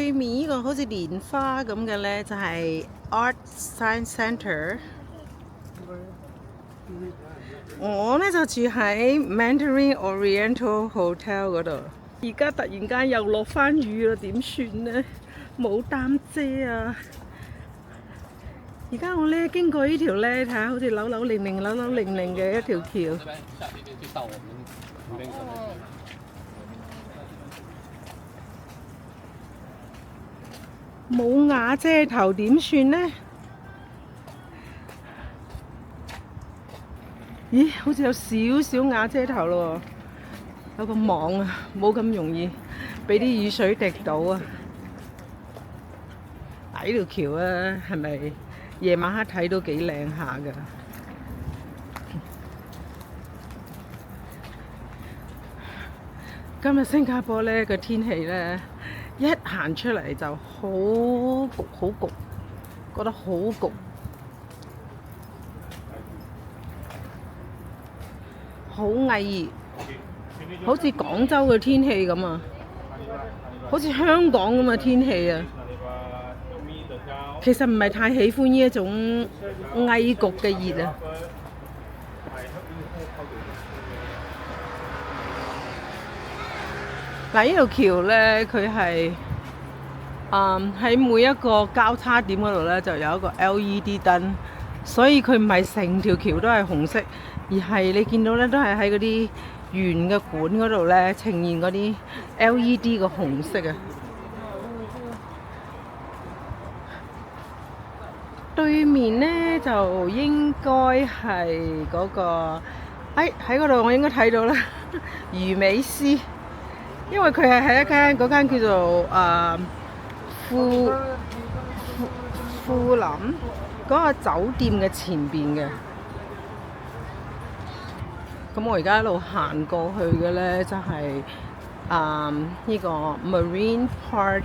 對面呢個好似蓮花咁嘅呢，就係 Art Science Centre。我呢就住喺 Mandarin Oriental Hotel 嗰度。而家突然間又落翻雨啦，點算呢？冇擔遮啊！而家我呢經過呢條呢，睇下好似扭扭擰擰、扭扭擰擰嘅一條橋。冇瓦遮頭點算呢？咦，好似有少少瓦遮頭咯喎，有個網啊，冇咁容易俾啲雨水滴到啊！呢條橋啊，係咪夜晚黑睇都幾靚下㗎？今日新加坡呢個天氣呢，一行出嚟就好焗，好焗，覺得好焗，好翳熱，好似廣州嘅天氣咁啊，好似香港咁嘅天氣啊。其實唔係太喜歡呢一種翳焗嘅熱啊。嗱，呢條橋呢，佢係喺每一個交叉點嗰度呢，就有一個 LED 燈，所以佢唔係成條橋都係紅色，而係你見到呢，都係喺嗰啲圓嘅管嗰度呢，呈現嗰啲 LED 嘅紅色啊。對面呢，就應該係嗰個，喺嗰度我應該睇到啦，魚尾獅。因為佢係喺一間嗰間叫做富林嗰個酒店嘅前邊嘅。咁我而家一路行過去嘅呢，就係呢個 Marine Park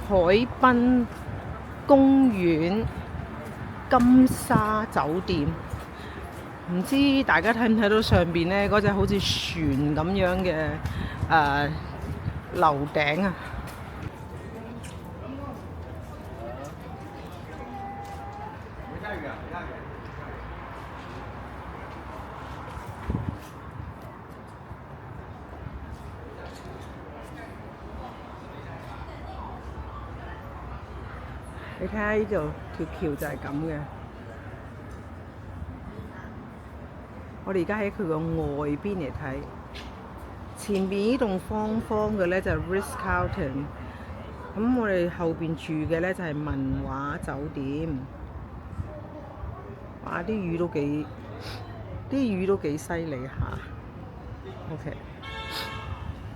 海濱公園金沙酒店。唔知大家睇唔睇到上邊呢嗰隻好似船咁樣嘅樓頂啊！你睇下呢度條橋就係咁嘅。我哋而家喺佢個外邊嚟睇，前邊呢棟方方嘅呢就係 Ritz-Carlton， 咁我哋後邊住嘅呢就係文華酒店。哇！啲雨都幾犀利下。OK，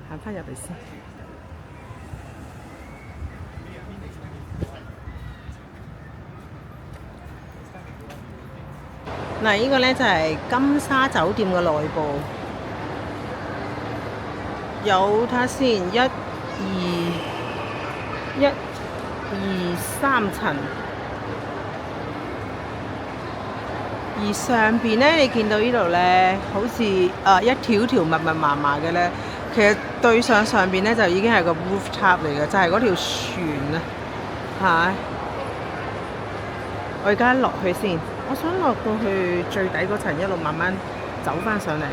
行翻入嚟先。嗱，呢個呢就係金沙酒店嘅內部，有睇下先，一二三層，而上邊呢，你見到呢度呢，好似一條條密密麻麻嘅呢，其實對上邊呢，就已經係個 rooftop 嚟嘅，就係嗰條船啊，嚇！我而家落去先。我想落到去最底嗰層，一路慢慢走翻上嚟。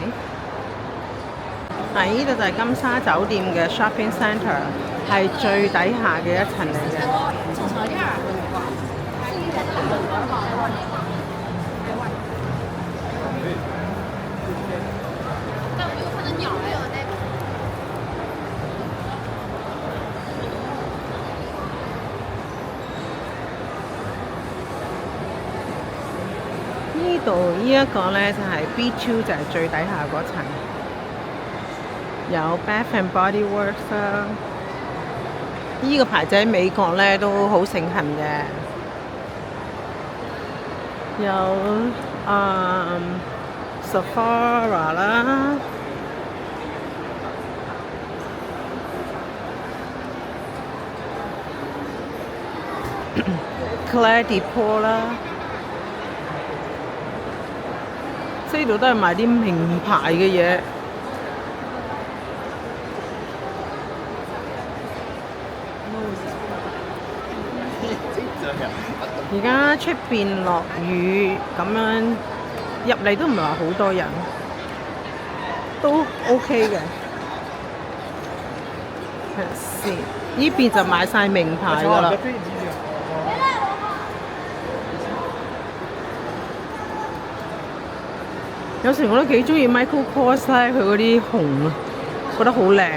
嗱，呢度就係金沙酒店嘅 shopping centre， 係最底下嘅一層嚟嘅。呢度呢一個呢，就係 B2， 就係最底下嗰層，有 Bath and Body Works 啦。呢個牌子喺美國呢都好盛行嘅。有Sephora 啦。Claire Depot 啦。呢度都係賣啲名牌嘅嘢。而家出邊落雨，咁樣入嚟都唔係話好多人，都 OK 嘅。睇下先，呢邊就買晒名牌㗎啦。有時我都幾中意 Michael Kors 咧，佢嗰啲紅啊，覺得好靚。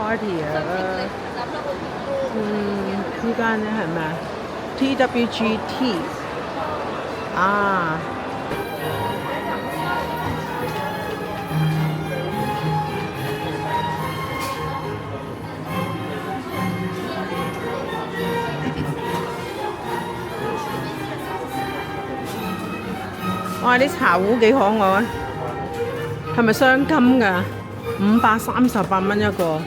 Cartier， 呢間咧係咩啊 ？TWGT 啊。哇！啲茶壺幾可愛，係咪雙金㗎？538蚊一個。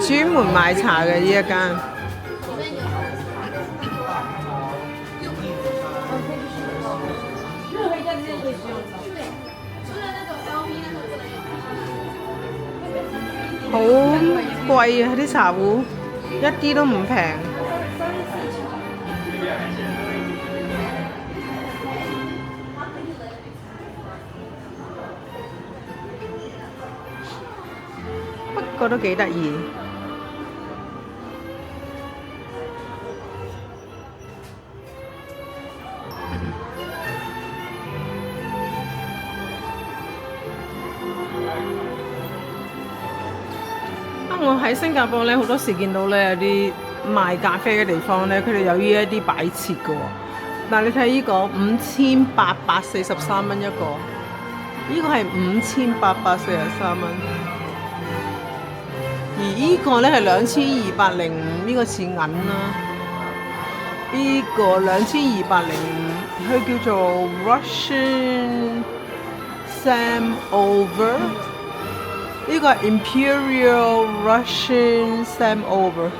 專門賣茶嘅呢一間。好貴啊！啲茶壺一啲都唔平。不過都幾得意。我喺新加坡咧，好多時見到咧有啲賣咖啡嘅地方咧，佢哋有呢一啲擺設嘅喎。但係你睇呢個5843蚊一個，呢個係5843蚊。而呢個咧係2205，呢個似銀啦。呢個2205，佢叫做 Russian Samovar。呢個係 Imperial Russian Samovar。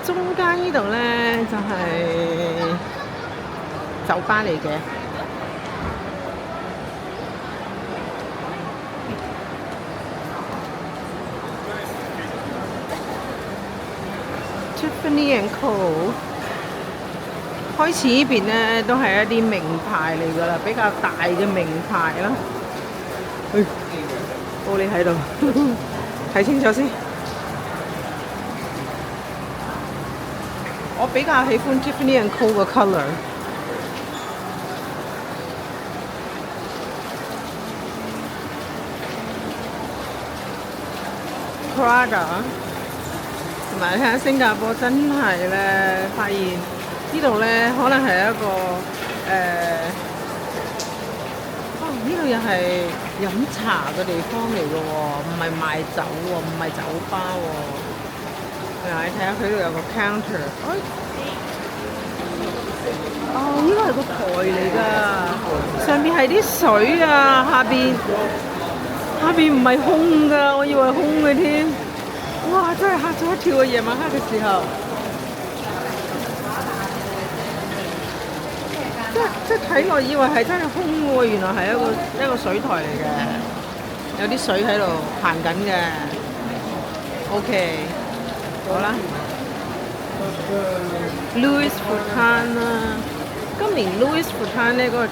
中間呢度咧就係酒吧嚟嘅。Tiffany & Co。開始呢邊咧都係一啲名牌嚟㗎啦，比較大嘅名牌啦。玻璃喺度，睇清楚先。我比較喜歡 Tiffany & Co 嘅 colour。Prada， 同埋你睇下新加坡真係咧，發現呢度咧可能係一個呢度又係飲茶嘅地方嚟嘅喎，唔係賣酒喎，唔係酒吧喎。你睇下佢度有個 counter。呢個係個台嚟㗎，上邊係啲水啊，下邊唔係空㗎，我以為空嘅添。哇！真係嚇咗一跳啊！夜晚黑嘅時候。即係睇落以為係真係空喎，原來係一個水台嚟嘅，有啲水喺度行緊嘅。OK， 好啦 ，Louis Vuitton 啦，今年 Louis Vuitton 咧嗰個櫥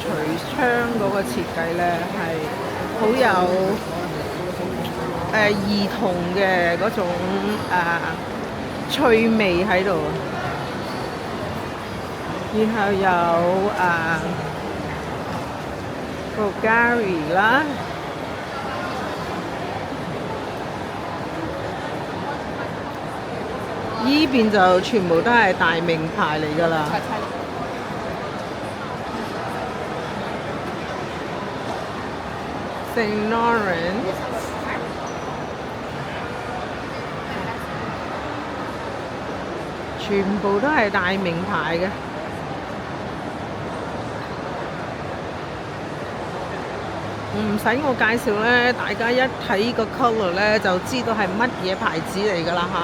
窗嗰個設計咧係好有兒童嘅嗰種趣味喺度。然後有Bulgari 啦，依邊就全部都係大名牌嚟㗎啦。Saint Laurent， 全全部都係大名牌嘅。唔使我介紹咧，大家一睇個 colour 咧就知道係乜嘢牌子嚟㗎啦嚇。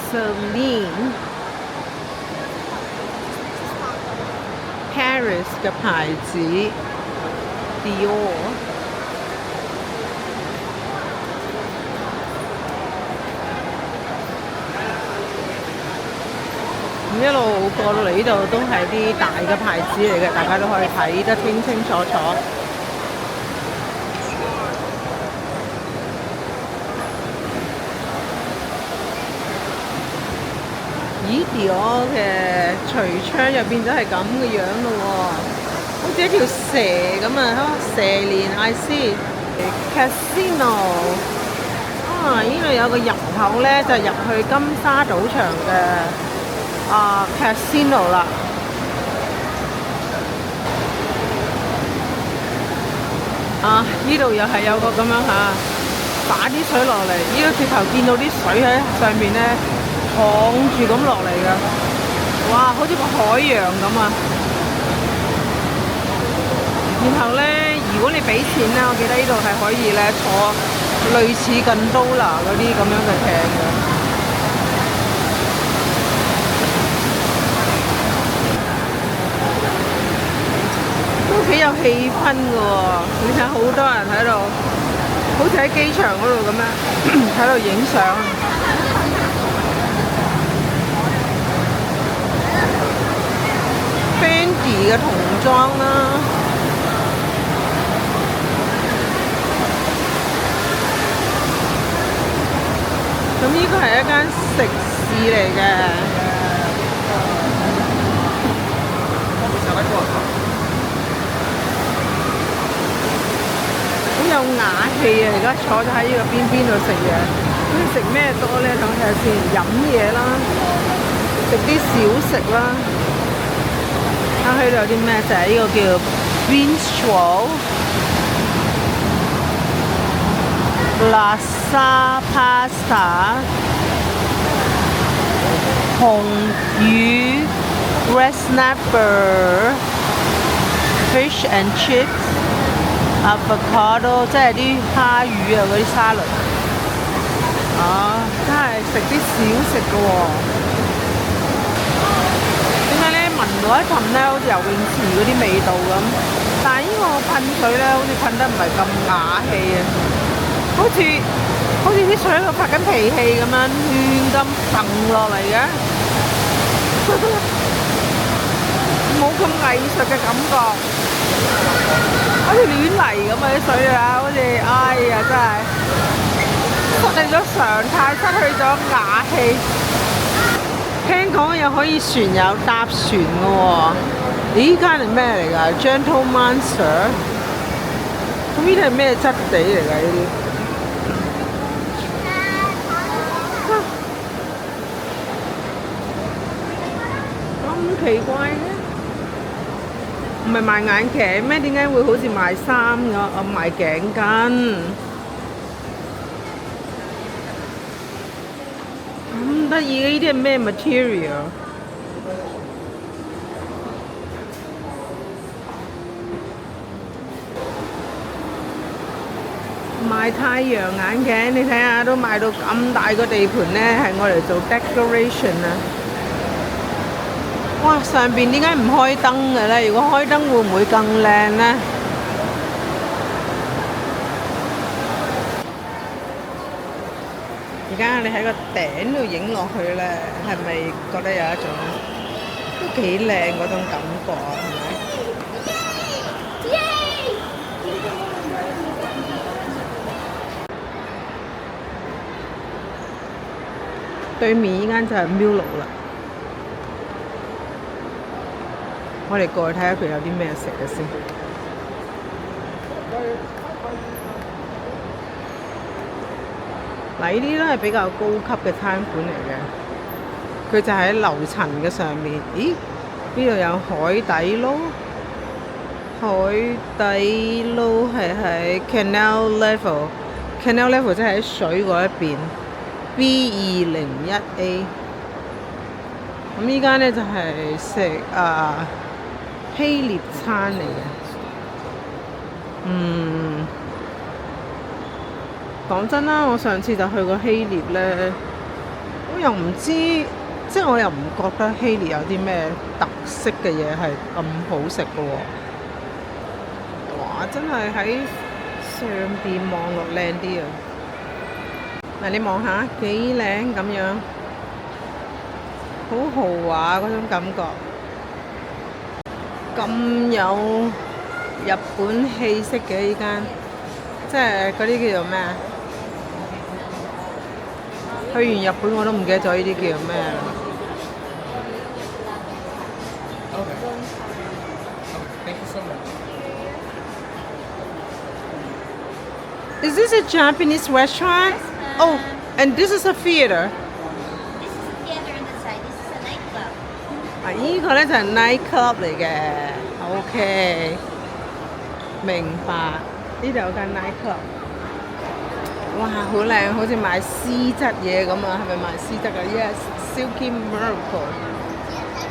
Celine Paris 嘅牌子 Dior。咁一路過到嚟呢度都係啲大嘅牌子嚟嘅，大家都可以睇得清清楚楚。咦，Dior嘅櫥窗入邊就係咁嘅樣咯喎，好似一條蛇咁啊！蛇鏈 I see Casino 啊，呢度有個入口咧，就入去金沙賭場嘅Casino 啦。呢度又係有個咁樣打啲水落嚟，呢個直頭見到啲水喺上面咧。淌住咁落嚟㗎，哇！好似個海洋咁啊！然後咧，如果你俾錢咧，我記得呢度係可以咧坐類似近都拿嗰啲咁樣嘅艇嘅，都幾有氣氛㗎喎！你睇好多人喺度，好似喺機場嗰度咁樣喺度影相。Fendi 嘅童裝啦，咁呢個係一間食肆嚟嘅，好有雅氣啊！而家坐咗喺呢個邊度食嘢，咁食咩多咧？等睇下先，飲嘢啦，食啲小食啦。喺度有啲咩？就係呢個叫 Bistro Lasa Pasta 紅魚 Red Snapper Fish and Chips Avocado 即係啲蝦魚啊嗰啲沙律。真係食啲小食㗎喎。聞到一陣咧，好似游泳池嗰啲味道咁，但係呢個噴水咧，好似噴得唔係咁雅氣啊，好似啲水喺度發緊脾氣咁樣，亂咁掟落嚟嘅，冇咁藝術嘅感覺，好似亂嚟咁啊啲水啊，好似哎呀真係失去咗常態，失去咗雅氣。聽講又可以船友搭船嘅喎，咦？呢間係咩嚟㗎 ？Gentle Monster， 咁呢啲係咩質地嚟㗎？呢啲咁奇怪嘅，唔係賣眼鏡咩？點解會好似賣衫㗎？賣頸巾。咁得意嘅呢啲係咩 material？ 賣太陽眼鏡，你睇下都賣到咁大個地盤咧，係我嚟做 decoration 啊！哇，上邊點解唔開燈嘅咧？如果開燈會唔會更靚咧？而家你喺個頂度影落去咧，係咪覺得有一種都幾靚嗰種感覺啊？係咪？對面依間就係 Mulo 啦。我哋過去睇下佢有啲咩食嘅先。嗱，呢啲都係比較高級嘅餐館嚟嘅，佢就喺樓層嘅上面。咦？呢度有海底撈，海底撈係喺 Canal Level，Canal Level 即係喺水嗰一邊 B201A。咁依間咧就係食希臘餐嚟嘅。講真啦，我上次就去過希臘咧，我又唔知，即係我又唔覺得希臘有啲咩特色嘅嘢係咁好食嘅喎。哇！真係喺上邊望落靚啲啊！嗱，你望下幾靚咁樣，好豪華嗰種感覺，咁有日本氣息嘅依間，即係嗰啲叫做咩啊？去完日本我都唔記得咗呢啲叫做咩啦。Is this a Japanese restaurant? Oh, and this is a theater. This is a theater on the side. This is a nightclub. 啊，依個咧就係 night club 嚟嘅。OK，明白。呢度有間 night club。哇，好靚，好似賣絲質嘢咁啊！係咪賣絲質啊 ？Yes，Silky Miracle。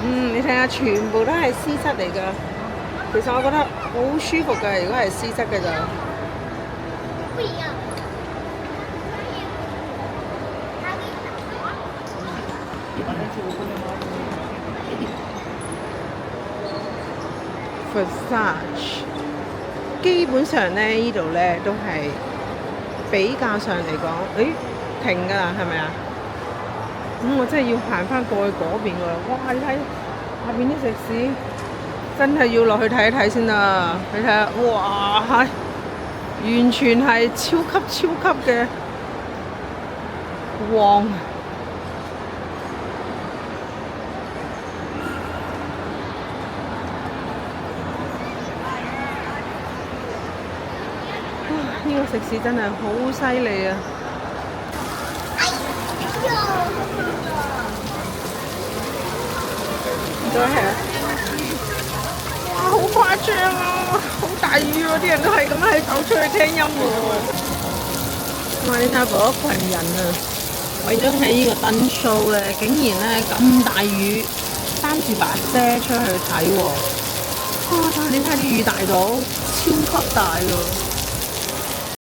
你睇下，全部都係絲質嚟㗎。其實我覺得好舒服㗎，如果係絲質嘅就。不一樣。Versace 基本上咧，呢度咧都係比較上嚟講，停㗎啦，係咪啊？我真係要行翻過去嗰邊㗎啦！哇，你睇下邊啲食肆，真係要落去睇一睇先啦！你睇下，哇，完全係超級嘅旺。呢個食肆真係好犀利啊！再係啊！哇，好誇張啊！好大雨喎，啲人都係咁樣走出去聽音樂喎。哇！你睇下嗰一群人啊，為咗睇呢個燈 show 咧，竟然咧咁大雨，擔住把遮出去睇喎。哇！但係你睇啲雨大到超級大喎。